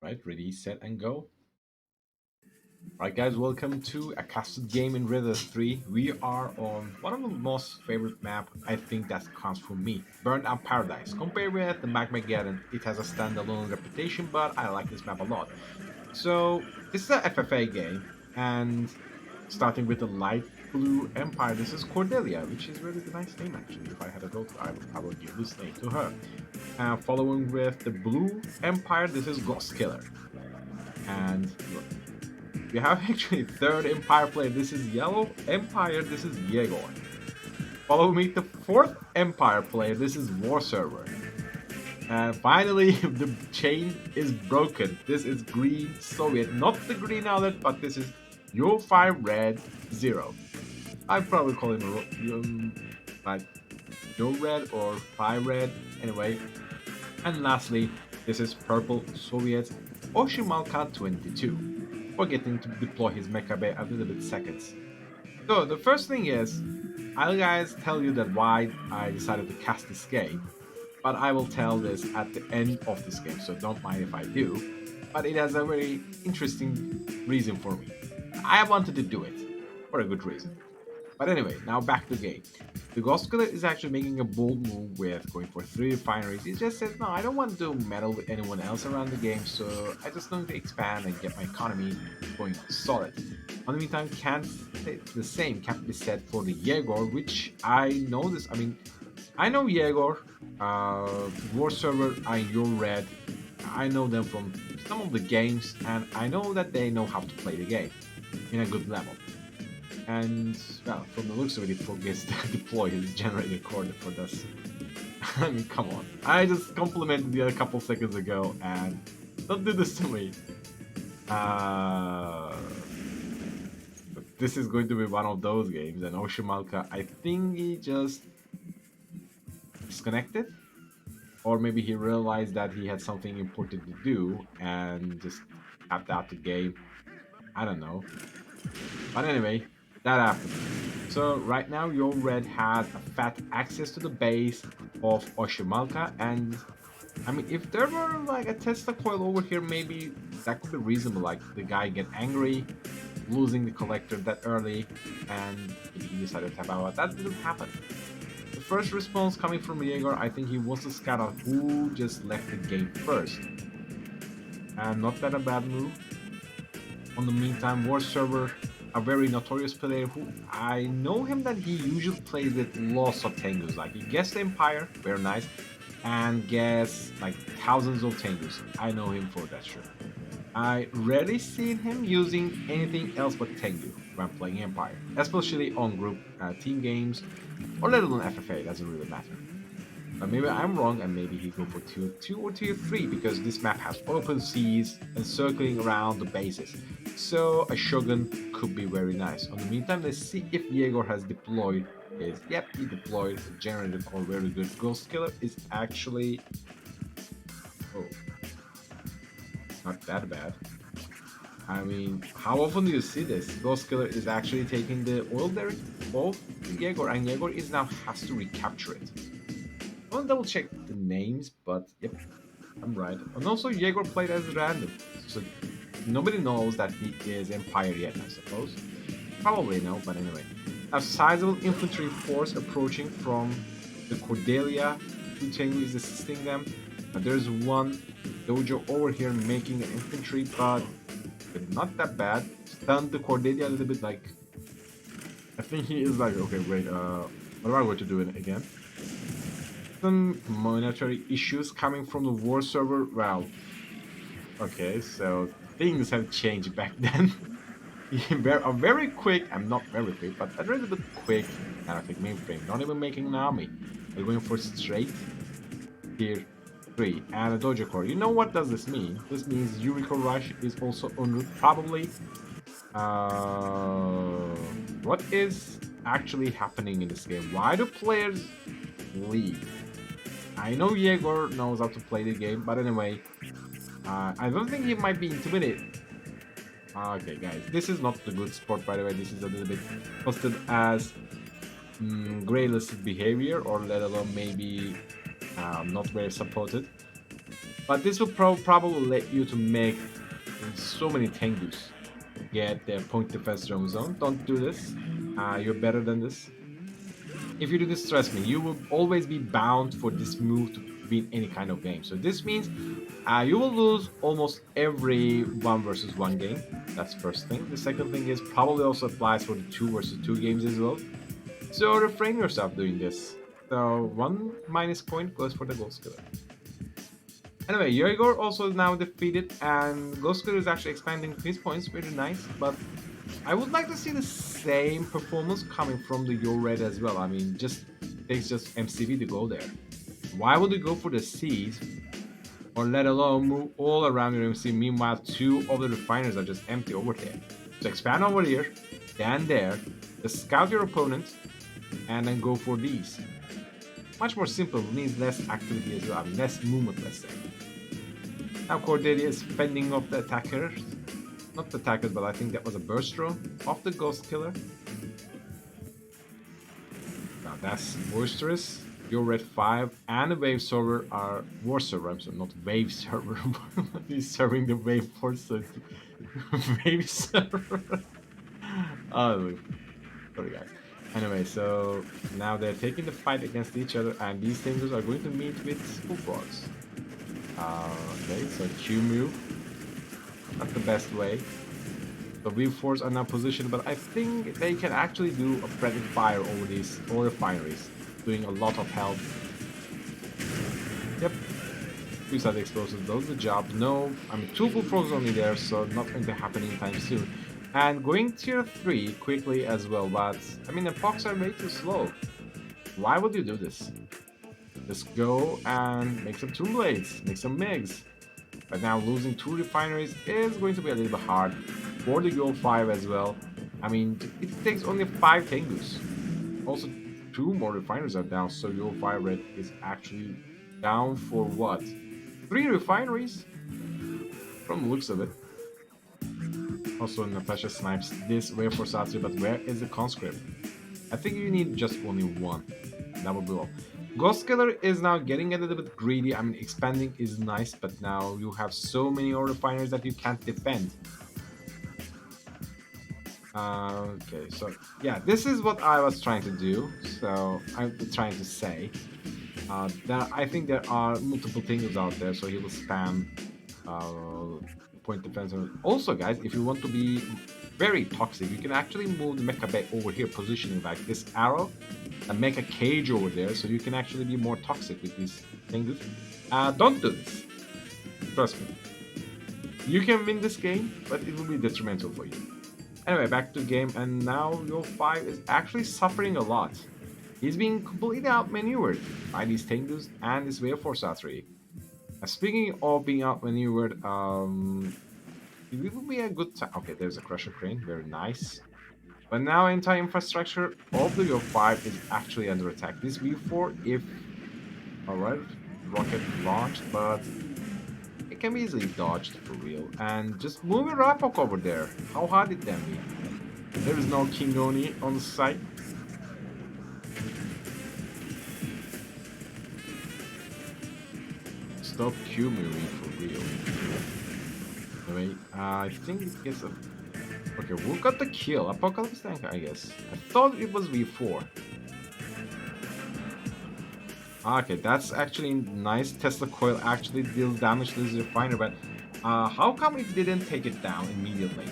Right, ready, set, and go. Alright guys, welcome to a casted game in Rivers 3. We are on one of the most favorite map I think that comes from me, Burnt Out Paradise. Compared with the Magmageddon, it has a standalone reputation, but I like this map a lot. So this is a FFA game, and starting with the light blue Empire, this is Cordelia, which is really the nice name actually. If I had a daughter, I would probably give this name to her. Following with the blue Empire, this is Ghost Killer. And we have actually third Empire player. This is Yellow Empire. This is Yegor. Follow me to fourth Empire player. This is War Server. And finally, the chain is broken. This is Green Soviet, not the Green Outlet, but this is Your 5 Red 0. I'd probably call him like Your Red or 5 Red. Anyway, and lastly, this is Purple Soviet Oshimalka 22, forgetting to deploy his mecha bay a little bit seconds. So the first thing is, I'll guys tell you that why I decided to cast this game, but I will tell this at the end of this game, so don't mind if I do. But it has a very interesting reason for me. I wanted to do it for a good reason. But anyway, now back to the game. The Ghost Killer is actually making a bold move with going for 3 refineries. He just says, no, I don't want to meddle with anyone else around the game, so I just going to expand and get my economy going solid. On the meantime, the same can't be said for the Yegor, which I know this. I mean, I know Yegor, War Server, and Your Red. I know them from some of the games, and I know that they know how to play the game in a good level. And well, from the looks of it, he forgets to deploy his generator coordinate for this. I mean, come on. I just complimented you a couple seconds ago, and don't do this to me. But this is going to be one of those games, and Oshimalka, I think he just disconnected, or maybe he realized that he had something important to do and just tapped out the game. I don't know. But anyway, that happened. So right now, your red has a fat access to the base of Oshimalka, and I mean, if there were like a Tesla coil over here, maybe that could be reasonable. Like the guy get angry, losing the collector that early, and he decided to tap out. That didn't happen. The first response coming from Jaeger, I think he was to scout out who just left the game first, and not that a bad move. On the meantime, War Server, a very notorious player who I know him that he usually plays with lots of Tengus. Like he gets the Empire, very nice, and gets like thousands of Tengus. I know him for that sure. I rarely seen him using anything else but Tengu when playing Empire, especially on group team games or let alone FFA. Doesn't really matter. But maybe I'm wrong, and maybe he go for tier 2 or tier 3 because this map has open seas and circling around the bases. So a Shogun could be very nice. On the meantime, let's see if Jaeger has deployed his. Yep, he deployed the generated or very good Ghost Killer is actually. Oh, not that bad. I mean, how often do you see this? Ghost Killer is actually taking the oil derrick off Jaeger, and Jaeger is now has to recapture it. I want to double check the names, but yep, I'm right. And also, Jaeger played as random, so nobody knows that he is Empire yet, I suppose. Probably no, but anyway. A sizable infantry force approaching from the Cordelia. Tengu is assisting them. There's one dojo over here making an infantry, but not that bad. Stunned the Cordelia a little bit, like. I think he is like, okay, wait, what am I going to do it again? Some monetary issues coming from the war server. Well, okay, so things have changed back then. I'm very quick. I'm not very quick, but a little bit quick. And I think mainframe, not even making an army. We're going for straight tier 3 and a dojo core. You know what does this mean? This means Yuriko Rush is also en route, probably. What is actually happening in this game? Why do players leave? I know Jaeger knows how to play the game, but anyway, I don't think he might be intimidated. Okay, guys, this is not the good sport, by the way. This is a little bit posted as grey-listed behavior, or let alone maybe not very supported. But this will probably let you to make so many Tengus get their point defense zone. Don't do this. You're better than this. If you do this, trust me, you will always be bound for this move to win any kind of game. So this means you will lose almost every one versus one game. That's first thing. The second thing is probably also applies for the two versus two games as well. So refrain yourself doing this. So one minus point goes for the Ghost Killer. Anyway, Yoigor also now defeated, and Ghost Killer is actually expanding his points, very nice. But I would like to see the same performance coming from the Your Red as well. I mean, just takes just MCV to go there. Why would you go for the C's, or let alone move all around your MC? Meanwhile, two of the refiners are just empty over there. So expand over here, then there, just scout your opponent, and then go for these. Much more simple, needs less activity as well, I mean, less movement, let's say. Now Cordelia is fending off the attackers. Not the attackers, but I think that was a burst throw off the Ghost Killer. Now that's boisterous. Your red 5 and the wave server are war server. I'm sorry, not wave server. He's serving the wave force. So wave server. Oh, sorry guys. Anyway, so now they're taking the fight against each other, and these things are going to meet with bullfrogs. Okay, so Q move. Not the best way. The V4s are now positioned, but I think they can actually do a predator fire over these ore refineries, doing a lot of help. Yep, two-side explosives does the job. No, I mean, two bullfrogs only there, so not going to happen anytime soon. And going tier 3 quickly as well, but I mean, the Pox are way too slow. Why would you do this? Just go and make some Tomb Blades, make some MiGs. But now losing two refineries is going to be a little bit hard for the Goal 5 as well. I mean, it takes only 5 Tengus. Also, 2 more refineries are down, so Goal 5 Red is actually down for what? 3 refineries? From the looks of it. Also, Natasha snipes this way for Satsu, but where is the conscript? I think you need just only one. That would be all. Ghost Killer is now getting a little bit greedy. I mean, expanding is nice, but now you have so many ore refiners that you can't defend. Okay, so yeah, this is what I was trying to do. So I'm trying to say that I think there are multiple things out there, so he will spam point defense. Also, guys, if you want to be very toxic, you can actually move the mecha bay over here, positioning like this arrow, and make a cage over there, so you can actually be more toxic with these things. Don't do this. Trust me. You can win this game, but it will be detrimental for you. Anyway, back to the game, and now your 5 is actually suffering a lot. He's being completely outmaneuvered by these Tengus and this Wave Force R3. Speaking of being outmaneuvered, it will be a good time. Okay, there's a Crusher Crane, very nice. But now entire infrastructure of the Yo 5 is actually under attack. This V4, if alright, rocket launched, but it can be easily dodged for real. And just move a Rapok over there. How hard it can be. There is no King Oni on the site. Stop Q moving for real. Anyway, I think it gets a... Okay, who got the kill? Apocalypse Tank, I guess. I thought it was V4. Okay, that's actually nice. Tesla coil actually deals damage to this refiner, but how come it didn't take it down immediately?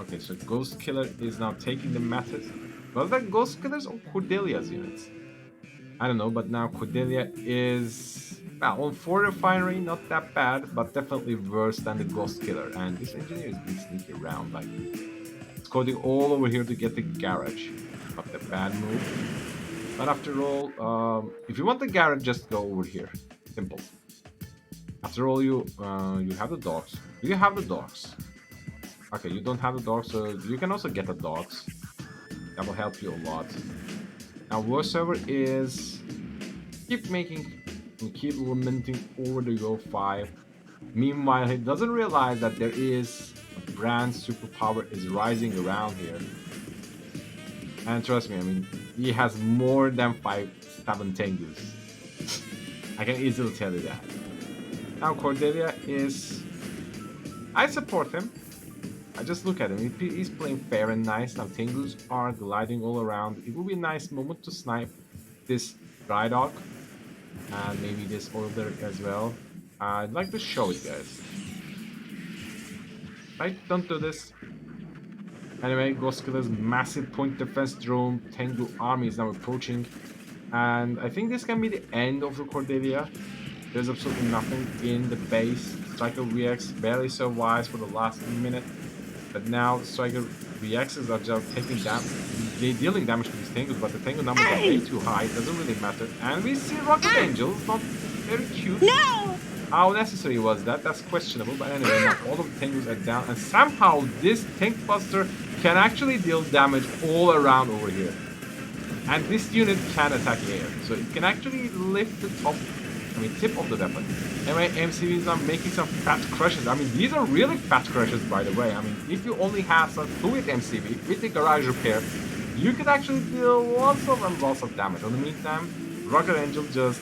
Okay, so Ghost Killer is now taking the methods. Was that Ghost Killers or Cordelia's units? I don't know, but now Cordelia is... Well, on 4 refinery, not that bad, but definitely worse than the Ghost Killer. And this engineer is being sneaky around, like... Coding all over here to get the garage. Not the bad move. But after all, if you want the garage, just go over here. Simple. After all, you have the dogs. Do you have the dogs? Okay, you don't have the dogs, so you can also get the dogs. That will help you a lot. Now, war server is keep making and keep lamenting over the Go 5. Meanwhile, he doesn't realize that there is a brand superpower is rising around here. And trust me, I mean, he has more than 7 Tengus. I can easily tell you that. Now Cordelia is... I support him. I just look at him. He's playing fair and nice. Now Tengus are gliding all around. It will be a nice moment to snipe this dry dog and maybe this oil derrick as well. I'd like to show it, guys. Right? Don't do this. Anyway, Goskiller's massive point defense drone Tengu army is now approaching. And I think this can be the end of the Cordelia. There's absolutely nothing in the base. Striker VX barely survives for the last minute. But now Striker VXs are just taking damage. They're dealing damage to these Tengus, but the Tengu numbers are way too high. It doesn't really matter. And we see Rocket Angels, not very cute. No! How necessary was that? That's questionable. But anyway, now all of the Tengus are down. And somehow this Tank Buster can actually deal damage all around over here. And this unit can attack air. So it can actually lift the tip of the weapon. Anyway, MCVs are making some fat crushes. I mean, these are really fat crushes, by the way. I mean, if you only have some fluid MCV with the garage repair, you could actually deal lots of damage. In the meantime, Rocket Angel just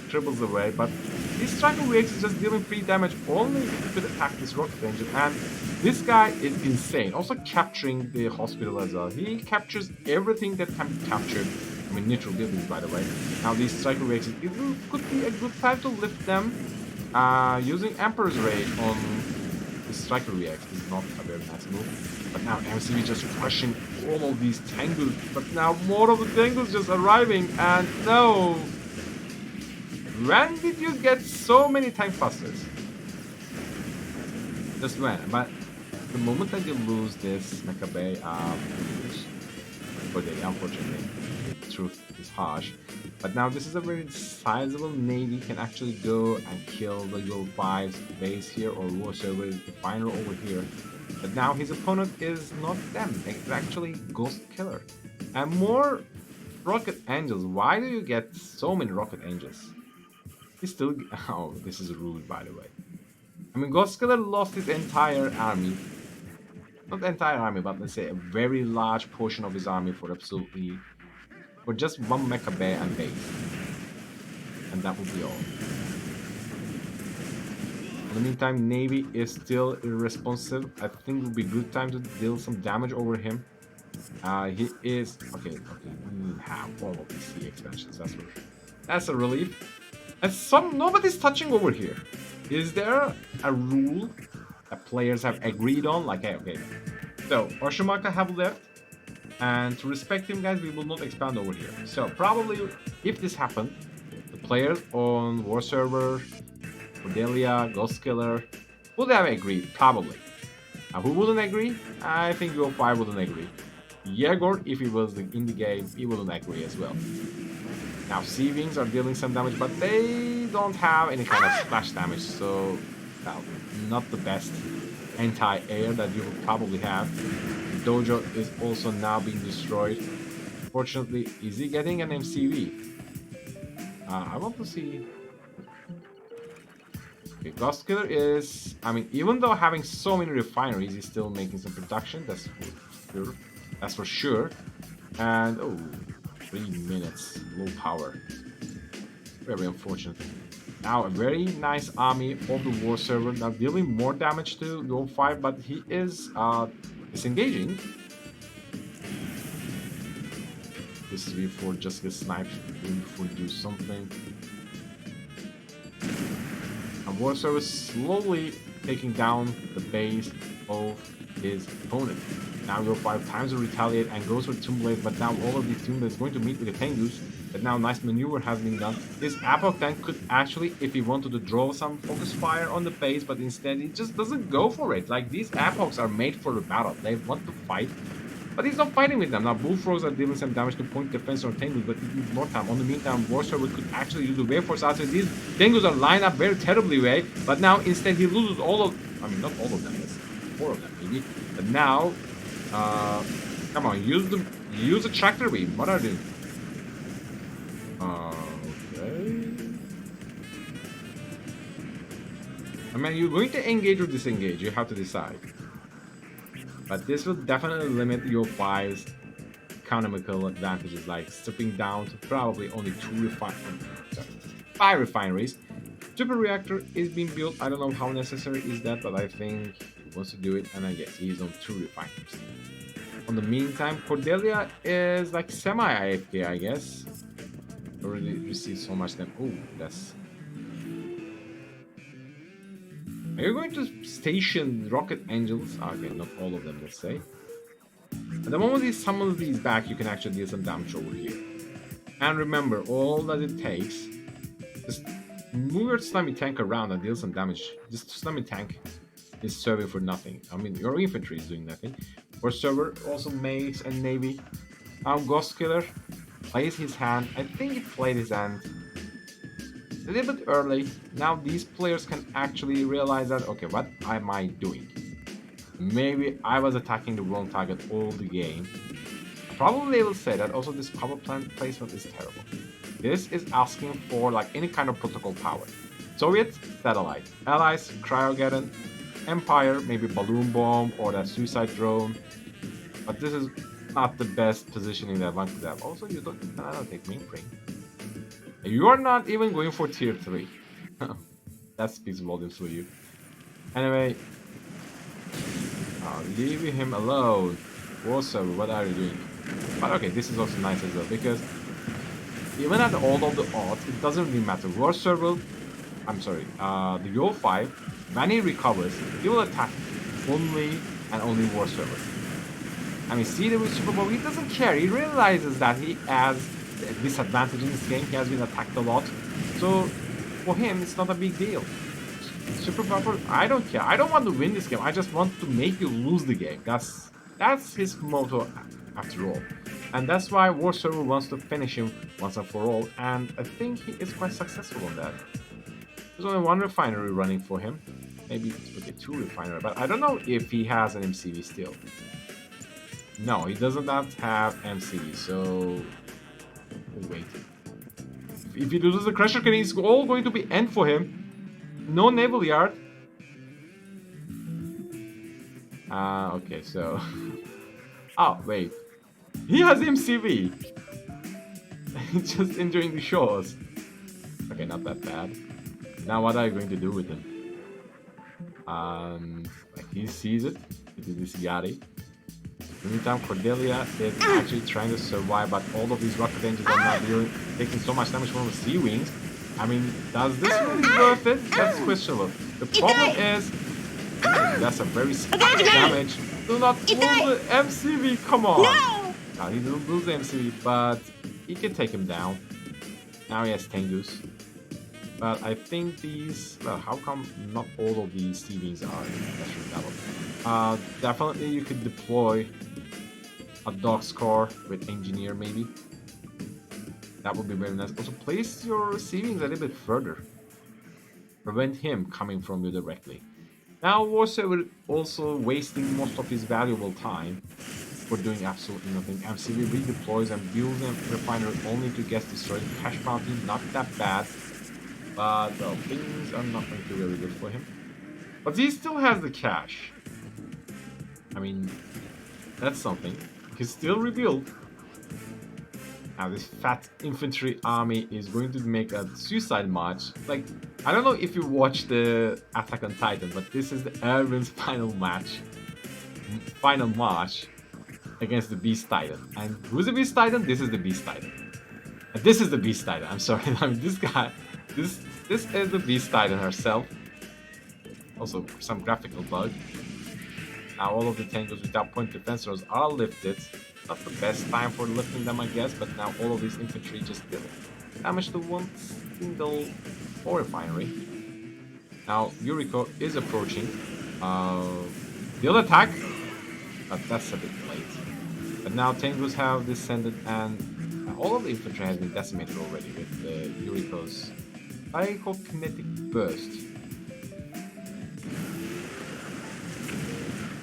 dribbles away, but this Striker VX is just dealing free damage only if you could attack this Rocket Angel, and this guy is insane. Also capturing the hospital as well. He captures everything that can be captured. I mean, neutral buildings, by the way. Now these Striker VXs, it could be a good time to lift them. Using Emperor's Rage on the Striker VX is not a very nice move. But now MCV just crushing all of these Tengus. But now more of the Tengus just arriving, and no! When did you get so many Tank Busters? Just when? But the moment that you lose this Mecha Bay, unfortunately, the truth is harsh. But now this is a very sizable navy, can actually go and kill the Euro 5's base here, or War Server Definer over here. But now his opponent is not them, it's actually Ghost Killer. And more Rocket Angels. Why do you get so many Rocket Angels? He's still... Oh, this is rude, by the way. I mean, Ghost Killer lost his entire army. Not the entire army, but let's say a very large portion of his army for just one Mecha Bear and base. And that would be all. In the meantime, Navy is still irresponsive. I think it would be a good time to deal some damage over him. He is... Okay. We have all of these sea expansions. That's a relief. And nobody's touching over here. Is there a rule that players have agreed on? Like, okay. So, Oshimaka have left. And to respect him, guys, we will not expand over here. So, probably, if this happened, the players on War Server, Cordelia, Ghost Killer, would have agreed, probably. Who wouldn't agree? I think Go5 wouldn't agree. Yegor, if he was in the game, he wouldn't agree as well. Now, Sea Wings are dealing some damage, but they don't have any kind of splash damage, so, well, not the best anti-air that you would probably have. The dojo is also now being destroyed. Fortunately, is he getting an MCV? I want to see... Okay, Ghost Killer is... I mean, even though having so many refineries, he's still making some production, that's for sure. And, oh... 3 minutes, low power. Very unfortunate. Now a very nice army of the War Server, now dealing more damage to Go 5, but he is disengaging. This is before just get sniped, before do something. And War Server slowly taking down the base of his opponent. Now Go 5 times to retaliate and goes for Tomb Blade, but now all of these Tomb Blades going to meet with the Tengus. But now nice maneuver has been done. This Apoc tank could actually, if he wanted to draw some focus fire on the base, but instead he just doesn't go for it. Like, these Apocs are made for the battle. They want to fight, but he's not fighting with them. Now Bullfrogs are dealing some damage to point defense on Tengus, but it needs more time. On the meantime, War Server could actually use the Wave Force after these Tengus are lined up very terribly way, but now instead he loses all of... I mean, not all of them, it's 4 of them maybe. But now... come on, use the tractor beam. What are they? Okay. I mean, you're going to engage or disengage. You have to decide. But this will definitely limit your 5's economical advantages, like stripping down to probably only 2 refineries. 5 refineries. Super reactor is being built. I don't know how necessary is that, but I think he wants to do it, and I guess he's on 2 refineries. On the meantime, Cordelia is like semi-AFK, I guess. Already received so much them. Oh, that's. Are you going to station rocket angels? Okay, not all of them, let's say. And the moment he summons these back, you can actually deal some damage over here. And remember, all that it takes, just move your slimy tank around and deal some damage. This slimy tank is serving for nothing. I mean, your infantry is doing nothing. Our server also makes a navy. Ghost Killer plays his hand. I think he played his hand a little bit early. Now these players can actually realize that, okay, what am I doing? Maybe I was attacking the wrong target all the game. Probably they will say that also this power plant placement is terrible. This is asking for like any kind of protocol power. Soviet, satellite. Allies, cryogeddon. Empire, maybe balloon bomb or that suicide drone. But this is not the best positioning that one could have. Also, you don't take mainframe. You are not even going for tier 3. That speaks volumes for you. Anyway, leave him alone. Also, what are you doing? But okay, this is also nice as well, because even at all of the odds, it doesn't really matter. War server, the Yo 5, when he recovers, he will attack only and only War server. I mean, see the Super Bowl, he doesn't care. He realizes that he has a disadvantage in this game. He has been attacked a lot. So, for him, it's not a big deal. Super Buffer, I don't care. I don't want to win this game. I just want to make you lose the game. That's his motto after all. And that's why War Server wants to finish him once and for all. And I think he is quite successful on that. There's only 1 refinery running for him. Maybe it's okay, 2 refinery. But I don't know if he has an MCV still. No, he does not have MCV. So, wait. If he loses the Crusher Cannon, it's all going to be end for him. No naval yard. Okay, so. Oh, wait. He has MCV. Just enjoying the shores. Okay, not that bad. Now, what are you going to do with him? He sees it. It is this Yari. In the meantime, Cordelia is actually trying to survive, but all of these rocket engines are not really taking so much damage from the sea wings. I mean, does this really worth it? That's questionable. The problem is, that's a very spike damage. Do not lose the MCV, come on! No, he didn't lose the MCV, but he can take him down. Now he has Tengus. But I think these, well, how come not all of these C-wings are industrial level? Definitely you could deploy a dog score with engineer maybe. That would be very nice. Also, place your C-wings a little bit further. Prevent him coming from you directly. Now, Warsaw also wasting most of his valuable time for doing absolutely nothing. MCV redeploys and builds a refinery only to get destroyed. Cash bounty, not that bad. But, well, things are not going to be very good for him. But he still has the cash. I mean, that's something. He can still rebuild. Now this fat infantry army is going to make a suicide march. Like, I don't know if you watched the Attack on Titan, but this is the Erwin's final match. Final march against the Beast Titan. And who's the Beast Titan? This is the Beast Titan. And this is the Beast Titan. I'm sorry. I mean, this guy... This is the Beast Titan herself. Also, some graphical bug. Now all of the Tangos without point defensors are lifted. Not the best time for lifting them, I guess, but now all of these infantry just did damage to one single ore refinery. Now Yuriko is approaching. They'll attack, but that's a bit late. But now Tangos have descended, and all of the infantry has been decimated already with Yuriko's psychokinetic burst.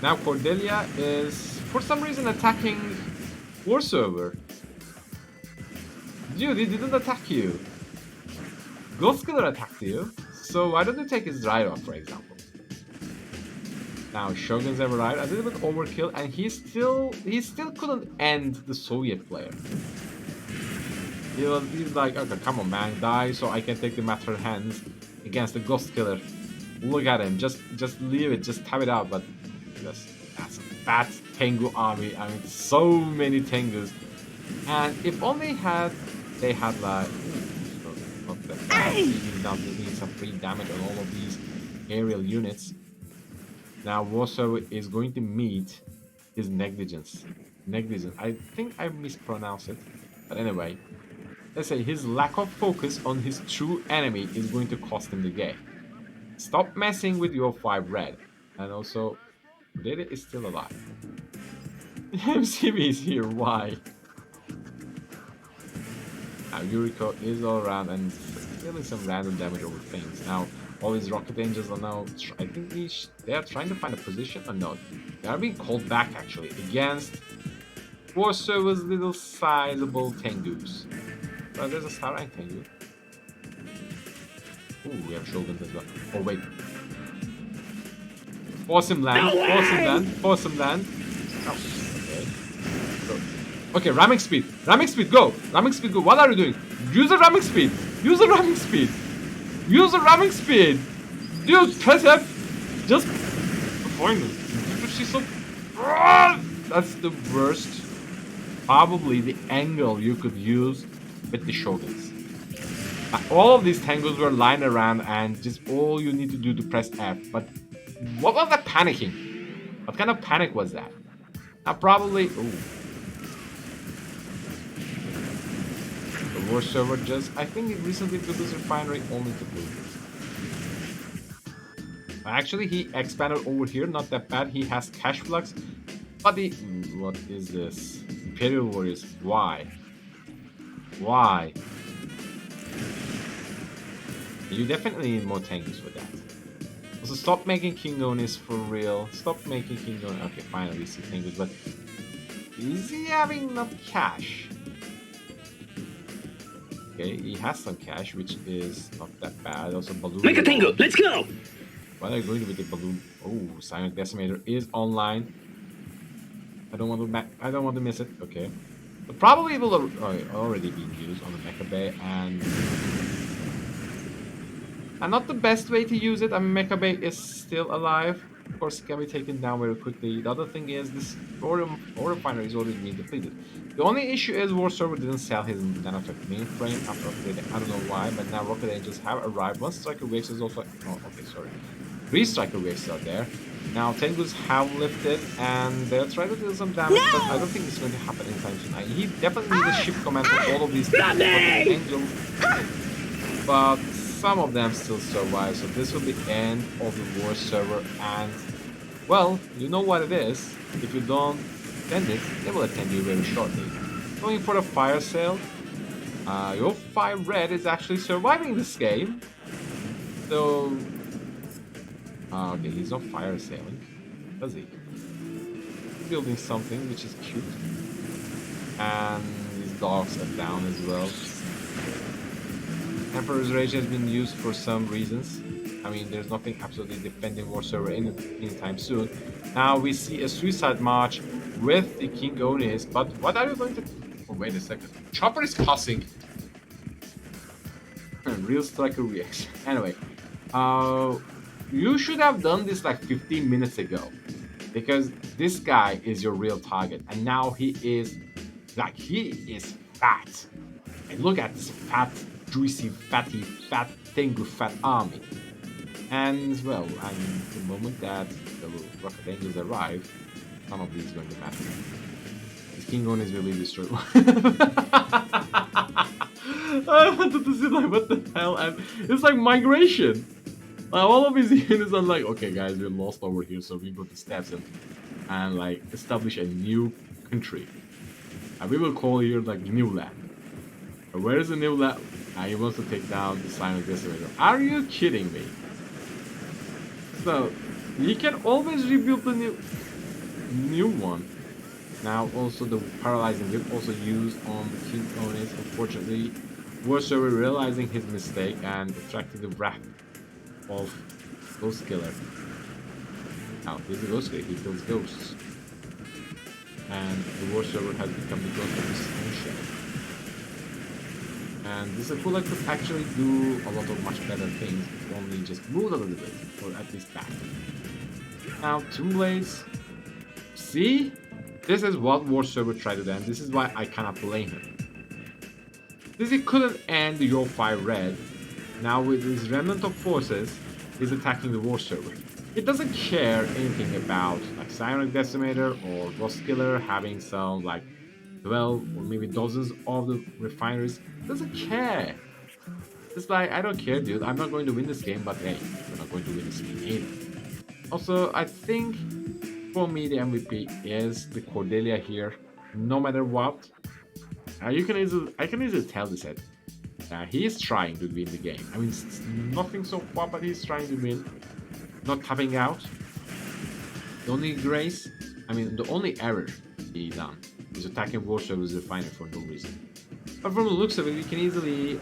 Now Cordelia is, for some reason, attacking War Server. Dude, he didn't attack you. Ghost Killer attacked you. So why don't you take his dry rock, for example? Now Shoguns have arrived, a little bit overkill, and he still couldn't end the Soviet player. He's like, okay, come on, man, die so I can take the matter in hands against the ghost killer. Look at him, just leave it, just tap it out. But that's a fat Tengu army. I mean, so many Tengus. And if only they had like, so not that bad. Even now they need some free damage on all of these aerial units. Now Warsaw is going to meet his negligence. Negligence. I think I mispronounced it. But anyway, let's say his lack of focus on his true enemy is going to cost him the game. Stop messing with your 5 red. And also, Data is still alive. MCB is here, why? Now Yuriko is all around and dealing some random damage over things. Now all these rocket angels are now, I think they are trying to find a position, or no, they are being called back actually against Warsaw's little sizable Tengus. Well, there's a star rank Tengu. Ooh, we have Shogun as well. Oh wait. Force him land, force him land, force him land. Oh, okay. Go. Okay, ramming speed, go! Ramming speed, go! What are you doing? Use the ramming speed! Use the ramming speed! Use the ramming speed! Dude, press F! Just... She's so... That's the worst. Probably the angle you could use with the Shoguns. All of these Tengus were lying around and just all you need to do to press F. But what was that panicking? What kind of panic was that? Now probably... Ooh. The war server just... I think it recently built this refinery only to blue. Actually, he expanded over here. Not that bad. He has cash flux. But the... What is this? Imperial Warriors. Why? Why? You definitely need more tanks for that. Also, stop making King Onis for real. Stop making King Onis. Okay, finally we see things, but is he having enough cash? Okay, he has some cash, which is not that bad. Also, balloon. Make a tango. Let's go. What are you going to with the balloon? Oh, Silent Decimator is online. I don't want to miss it. Okay, but probably it will already be used on the Mecha Bay and not the best way to use it. I mean, Mecha Bay is still alive. Of course, it can be taken down very quickly. The other thing is this ore refinery is already being depleted. The only issue is War Server didn't sell his nanotech mainframe after upgrading. I don't know why, but now Rocket Angels have arrived. One Striker Waves is also... Oh, okay, sorry. 3 Striker Waves are there. Now, Tengus have lifted, and they're trying to do some damage, but I don't think it's going to happen anytime soon. He definitely needs a ship command for all of these Angels. But some of them still survive, so this will be the end of the war server. And well, you know what it is. If you don't attend it, they will attend you very shortly. Going for a fire sale. Your 5 red is actually surviving this game. So okay, he's not fire sailing, does he? Building something which is cute. And his dogs are down as well. Emperor's Rage has been used for some reasons. I mean, there's nothing absolutely defending War Server anytime soon. Now we see a suicide march with the King Onis, but what are you going to... Oh, wait a second. Chopper is passing. Real striker reaction. Anyway, you should have done this like 15 minutes ago, because this guy is your real target, and now he is fat. And look at this fat, juicy, fat Tengu fat army. And well, the moment that the Rocket Angels arrive, none of these is going to matter. This King On is really destroyed. I wanted to see like what the hell, and it's like migration. All of his units are like, okay guys, we're lost over here, so we go to steps and like establish a new country. And we will call here like New Land. Where is the New Land? He wants to take down the Silent Decimator. Are you kidding me? So you can always rebuild the new one. Now also the paralyzing whip also used on the King Onis. Unfortunately, War Server realizing his mistake and attracting the wrath of Ghost Killer. Now he's a Ghost Killer, he kills ghosts. And the War Server has become the ghost of his own shell. And this Akula could actually do a lot of much better things if only just moved a little bit, or at least back. Now, Tomb Blades. See? This is what War Server tried to do, and this is why I cannot blame him. Since he couldn't end your 5 red, now with his remnant of forces, he's attacking the War Server. He doesn't care anything about like Cyanic Decimator or Ghost Killer having some like 12 or maybe dozens of the refineries. Doesn't care. It's like, I don't care, dude. I'm not going to win this game, but hey, you're not going to win this game either. Also, I think for me, the MVP is the Cordelia here. No matter what, I can easily tell this. He is trying to win the game. I mean, it's nothing so far, but he's trying to win. Not tapping out. The only grace, I mean, the only error he done is attacking Warsaw with Refiner for no reason. But from the looks of it, we can easily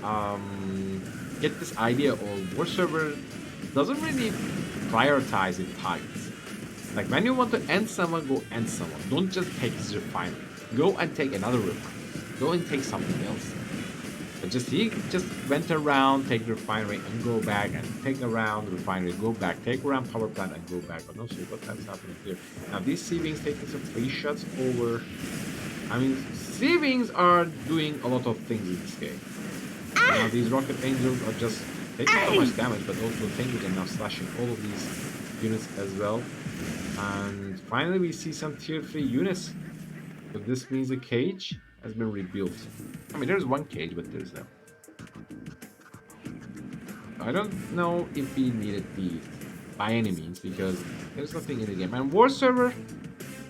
get this idea of War Server doesn't really prioritize its targets. Like when you want to end someone, go end someone. Don't just take his refinery. Go and take another refinery. Go and take something else. But just he just went around, take the refinery and go back, and take around the refinery, go back, take around power plant and go back. But no, see what that's happening here. Now these Sea-Wings taking some free shots over. I mean, Sea-Wings are doing a lot of things in this game. Now these Rocket Angels are just taking so much damage, but also Tengus are now slashing all of these units as well. And finally we see some tier 3 units. So this means the cage has been rebuilt. I mean, there's one cage, but there's no. I don't know if he needed these by any means because there's nothing in the game. And War Server,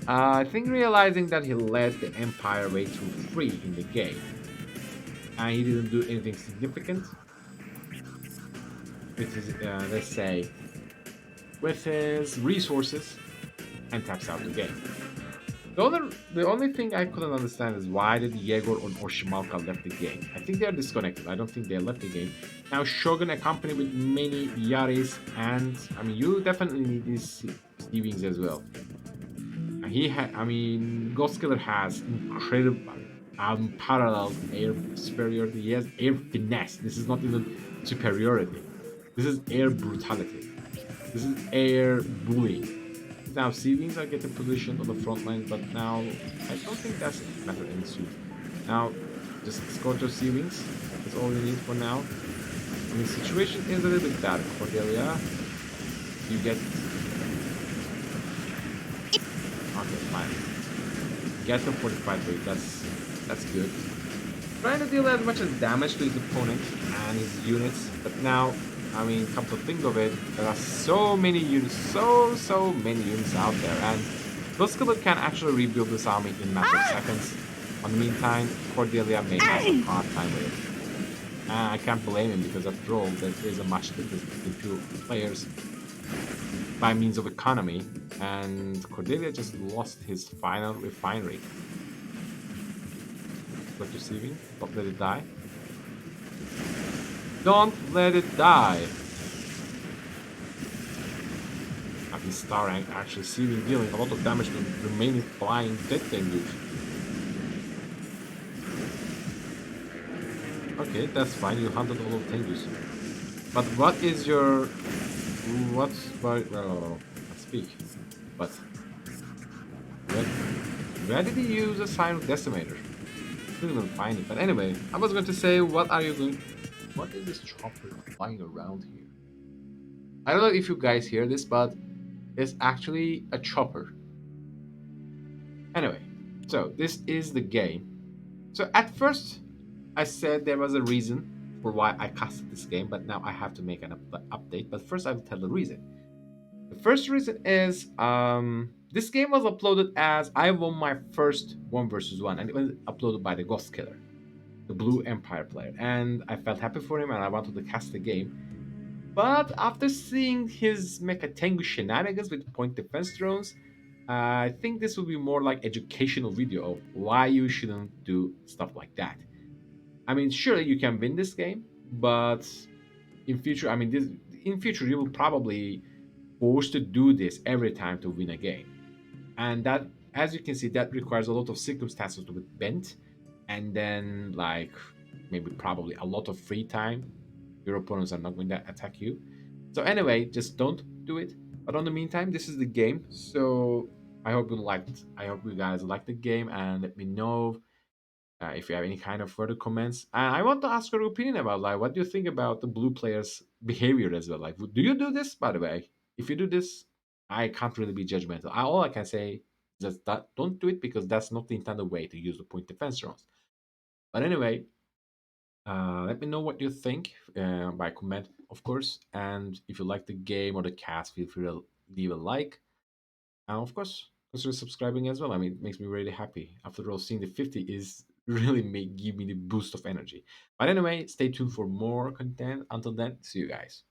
I think realizing that he led the Empire way too free in the game, and he didn't do anything significant with his, let's say, with his resources, and taps out the game. The only thing I couldn't understand is why did Yegor or Oshimalka left the game. I think they're disconnected. I don't think they left the game. Now Shogun accompanied with many Yaris, and I mean you definitely need these Stevings as well. I mean, Ghost Killer has incredible, unparalleled air superiority. He has air finesse. This is not even superiority. This is air brutality. This is air bullying. Now, Seedlings are getting positioned on the front line, but now I don't think that's a matter in suit. Now, just escort your Seedlings. That's all you need for now. I mean, situation is a little bit bad. Cordelia, you get. Okay, fine. Get the 45 rate. That's good. Trying to deal as much as damage to his opponent and his units, but now I mean, come to think of it, there are so many units, so many units out there, and Ghost can actually rebuild this army in a matter of seconds. In the meantime, Cordelia may have a hard time with it. And I can't blame him because after all, there is a much difference between two players by means of economy, and Cordelia just lost his final refinery. What you're receiving? Don't let it die. Don't let it die. Now his star rank actually seeming dealing a lot of damage to the remaining flying dead Tengus. Okay, that's fine. You hunted all of Tengus. But what is your what's by let's speak. But where did he use a Silent Decimator? Didn't even find it. But anyway, I was going to say, what are you doing? What is this chopper flying around here? I don't know if you guys hear this, but it's actually a chopper. Anyway, so this is the game. So at first, I said there was a reason for why I casted this game, but now I have to make an update. But first, I will tell the reason. The first reason is this game was uploaded as I won my first 1 versus 1, and it was uploaded by the Ghost Killer, the Blue Empire player, and I felt happy for him and I wanted to cast the game. But after seeing his Mecha Tengu shenanigans with point defense drones, I think this will be more like educational video of why you shouldn't do stuff like that. I mean, surely you can win this game, but in future, I mean, in future you will probably forced to do this every time to win a game, and that, as you can see, that requires a lot of circumstances to be bent, and then like maybe probably a lot of free time. Your opponents are not going to attack you. So anyway, just don't do it. But on the meantime, this is the game. So I hope you guys liked the game, and let me know if you have any kind of further comments. And I want to ask your opinion about like what do you think about the blue players' behavior as well. Like, do you do this? By the way, if you do this, I can't really be judgmental. All I can say is just that don't do it because that's not the intended way to use the point defense drones. But anyway, let me know what you think by comment, of course. And if you like the game or the cast, feel free to leave a like. And of course, consider subscribing as well. I mean, it makes me really happy. After all, seeing the 50 is really give me the boost of energy. But anyway, stay tuned for more content. Until then, see you guys.